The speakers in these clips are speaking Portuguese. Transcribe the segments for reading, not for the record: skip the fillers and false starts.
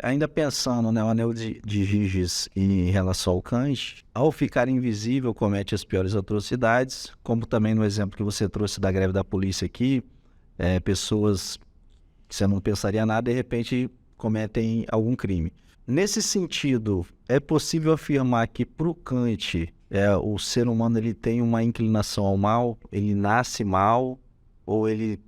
Ainda pensando, né, o anel de Giges em relação ao Kant, ao ficar invisível comete as piores atrocidades, como também no exemplo que você trouxe da greve da polícia aqui, pessoas que você não pensaria nada, de repente cometem algum crime. Nesse sentido, é possível afirmar que para o Kant, o ser humano ele tem uma inclinação ao mal, ele nasce mal, ou ele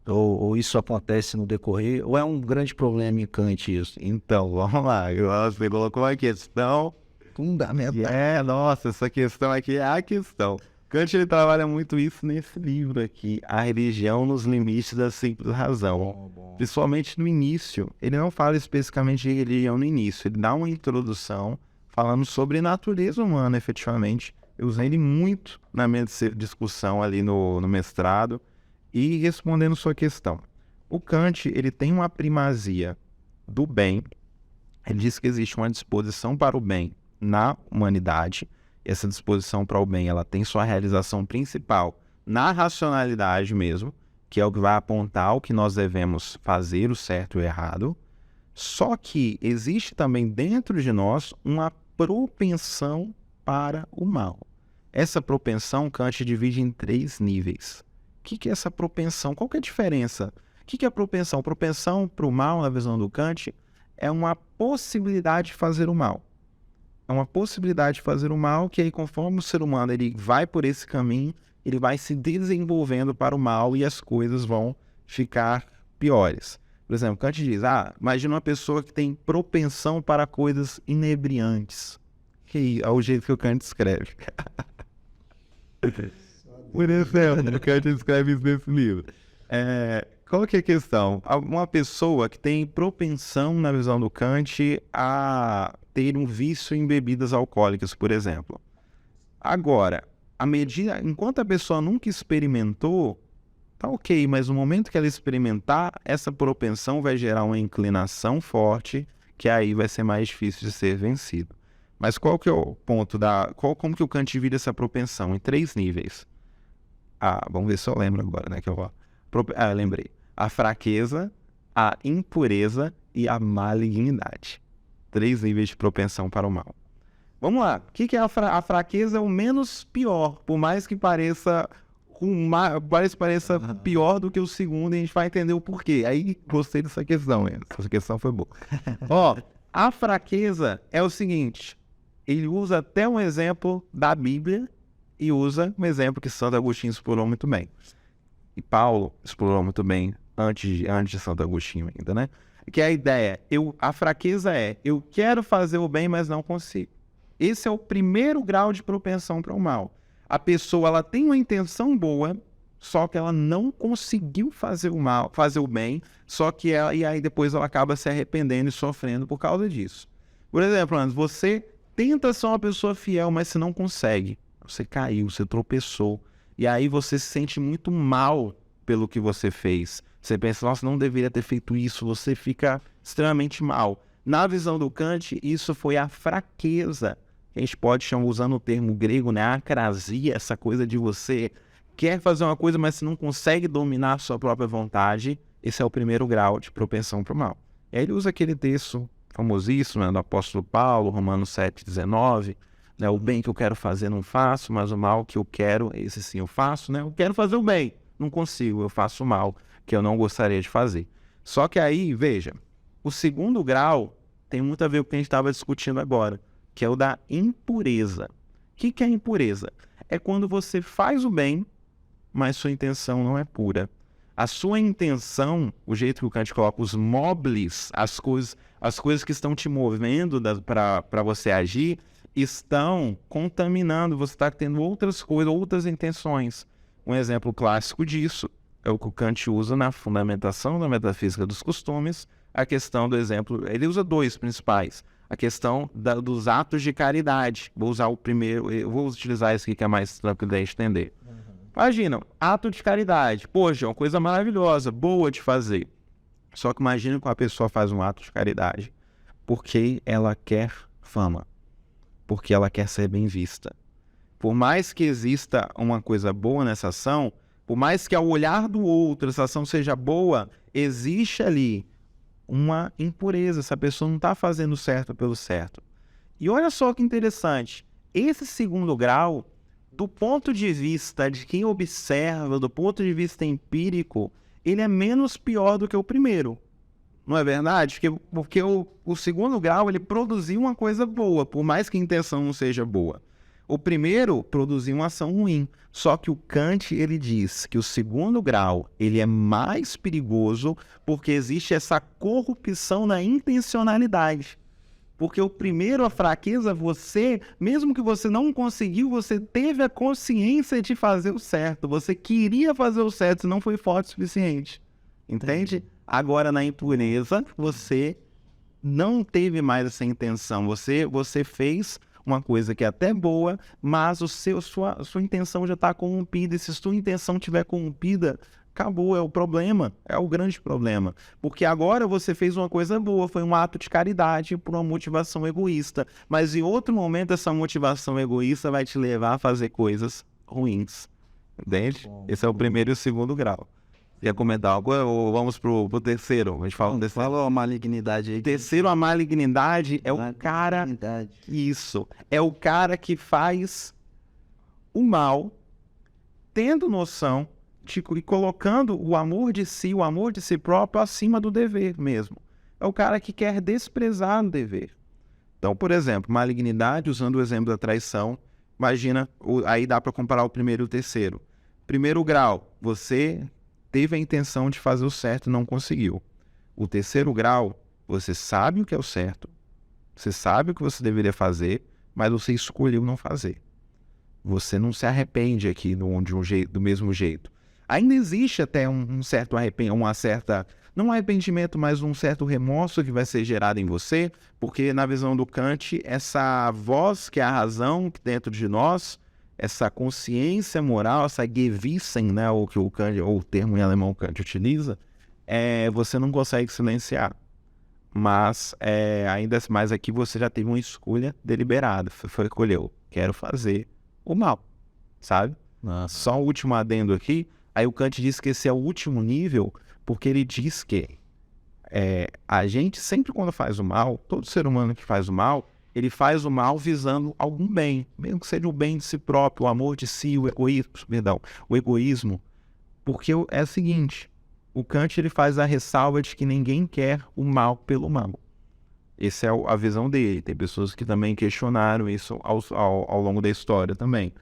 ou isso acontece no decorrer, ou é um grande problema em Kant isso? Então, vamos lá. Você colocou uma questão que Fundamental. nossa, essa questão aqui é a questão. Kant ele trabalha muito isso nesse livro aqui, A Religião nos Limites da Simples Razão. Bom. Principalmente no início, ele não fala especificamente de religião no início, ele dá uma introdução falando sobre natureza humana, efetivamente. Eu usei ele muito na minha discussão ali no mestrado e respondendo sua questão. O Kant, ele tem uma primazia do bem, ele diz que existe uma disposição para o bem na humanidade. Essa disposição para o bem, ela tem sua realização principal na racionalidade mesmo, que é o que vai apontar o que nós devemos fazer, o certo e o errado. Só que existe também dentro de nós uma propensão para o mal. Essa propensão, Kant divide em 3 níveis. O que é essa propensão? Qual que é a diferença? O que é a propensão? Propensão para o mal, na visão do Kant, é uma possibilidade de fazer o mal. É uma possibilidade de fazer o mal que aí, conforme o ser humano ele vai por esse caminho, ele vai se desenvolvendo para o mal e as coisas vão ficar piores. Por exemplo, Kant diz, imagina uma pessoa que tem propensão para coisas inebriantes. Que é o jeito que o Kant escreve. Por exemplo, o Kant escreve isso nesse livro. Qual que é a questão? Uma pessoa que tem propensão, na visão do Kant, a ter um vício em bebidas alcoólicas, por exemplo. Agora, enquanto a pessoa nunca experimentou, tá ok, mas no momento que ela experimentar, essa propensão vai gerar uma inclinação forte, que aí vai ser mais difícil de ser vencido. Mas qual que é o ponto como que o Kant divide essa propensão? Em 3 níveis. Vamos ver se eu lembro agora, né? Lembrei. A fraqueza, a impureza e a malignidade. 3 níveis de propensão para o mal. Vamos lá. O que é a fraqueza? É o menos pior, por mais que pareça pior do que o segundo, e a gente vai entender o porquê. Aí gostei dessa questão, essa questão foi boa. A fraqueza é o seguinte, ele usa até um exemplo da Bíblia e usa um exemplo que Santo Agostinho explorou muito bem. E Paulo explorou muito bem antes de Santo Agostinho ainda, né? Que é a ideia, a fraqueza eu quero fazer o bem, mas não consigo. Esse é o primeiro grau de propensão para o mal. A pessoa ela tem uma intenção boa, só que ela não conseguiu fazer o bem, e aí depois ela acaba se arrependendo e sofrendo por causa disso. Por exemplo, Anderson, você tenta ser uma pessoa fiel, mas você não consegue. Você caiu, você tropeçou. E aí você se sente muito mal pelo que você fez. Você pensa, nossa, não deveria ter feito isso. Você fica extremamente mal. Na visão do Kant, isso foi a fraqueza. A gente pode chamar, usando o termo grego, né, acrasia, essa coisa de você quer fazer uma coisa, mas você não consegue dominar a sua própria vontade. Esse é o primeiro grau de propensão para o mal. E aí ele usa aquele texto famosíssimo, né, do apóstolo Paulo, Romanos 7,19, né, o bem que eu quero fazer não faço, mas o mal que eu quero, esse sim eu faço, né? Eu quero fazer o bem, não consigo, eu faço o mal que eu não gostaria de fazer. Só que aí, veja, o segundo grau tem muito a ver com o que a gente estava discutindo agora, que é o da impureza. O que é impureza? É quando você faz o bem, mas sua intenção não é pura. A sua intenção, o jeito que o Kant coloca, os mobles, as coisas que estão te movendo para você agir, estão contaminando, você está tendo outras coisas, outras intenções. Um exemplo clássico disso é o que o Kant usa na fundamentação da metafísica dos costumes, a questão do exemplo, ele usa 2 principais, a questão dos atos de caridade. Vou usar o primeiro, eu vou utilizar esse aqui que é mais tranquilo de entender. Imagina, ato de caridade, poxa, é uma coisa maravilhosa, boa de fazer. Só que imagina que uma pessoa faz um ato de caridade porque ela quer fama, porque ela quer ser bem vista. Por mais que exista uma coisa boa nessa ação, por mais que ao olhar do outro essa ação seja boa, existe ali uma impureza, essa pessoa não está fazendo certo pelo certo. E olha só que interessante, esse segundo grau, do ponto de vista de quem observa, do ponto de vista empírico, ele é menos pior do que o primeiro. Não é verdade? Porque o segundo grau, ele produziu uma coisa boa, por mais que a intenção não seja boa. O primeiro produziu uma ação ruim. Só que o Kant, ele diz que o segundo grau, ele é mais perigoso porque existe essa corrupção na intencionalidade. Porque o primeiro, a fraqueza, mesmo que você não conseguiu, você teve a consciência de fazer o certo. Você queria fazer o certo, não foi forte o suficiente. Entende? Agora, na impureza, você não teve mais essa intenção. Você fez uma coisa que é até boa, mas sua intenção já está corrompida. E se sua intenção estiver corrompida, acabou, é o problema, é o grande problema. Porque agora você fez uma coisa boa, foi um ato de caridade por uma motivação egoísta. Mas em outro momento, essa motivação egoísta vai te levar a fazer coisas ruins. Entende? Esse é o primeiro e o segundo grau. Ia comentar algo ou vamos pro terceiro? A gente fala desse. Fala a malignidade aí. Terceiro, a malignidade é o cara... Isso. É o cara que faz o mal, tendo noção e colocando o amor de si próprio acima do dever mesmo. É o cara que quer desprezar o dever. Então, por exemplo, malignidade, usando o exemplo da traição, imagina, aí dá para comparar o primeiro e o terceiro. Primeiro grau, você teve a intenção de fazer o certo e não conseguiu. O terceiro grau, você sabe o que é o certo, você sabe o que você deveria fazer, mas você escolheu não fazer. Você não se arrepende aqui do mesmo jeito. Ainda existe até um certo arrependimento, não um arrependimento, mas um certo remorso que vai ser gerado em você, porque na visão do Kant, essa voz que é a razão dentro de nós, essa consciência moral, essa Gewissen, né, o termo em alemão Kant utiliza, você não consegue silenciar. Mas ainda mais aqui você já teve uma escolha deliberada, escolheu, quero fazer o mal, sabe? Nossa. Só o último adendo aqui, aí o Kant diz que esse é o último nível, porque ele diz que a gente sempre quando faz o mal, todo ser humano que faz o mal, ele faz o mal visando algum bem, mesmo que seja o bem de si próprio, o amor de si, o egoísmo, porque é o seguinte, o Kant ele faz a ressalva de que ninguém quer o mal pelo mal. Essa é a visão dele. Tem pessoas que também questionaram isso ao longo da história também.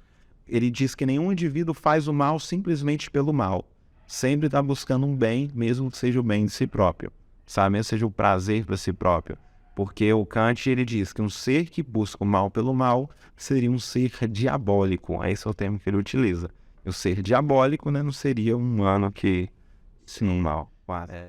Ele diz que nenhum indivíduo faz o mal simplesmente pelo mal. Sempre está buscando um bem, mesmo que seja o bem de si próprio, sabe? Mesmo que seja o prazer para si próprio. Porque o Kant ele diz que um ser que busca o mal pelo mal seria um ser diabólico. Esse é o termo que ele utiliza. O ser diabólico, né, não seria um humano que... Sim, mal.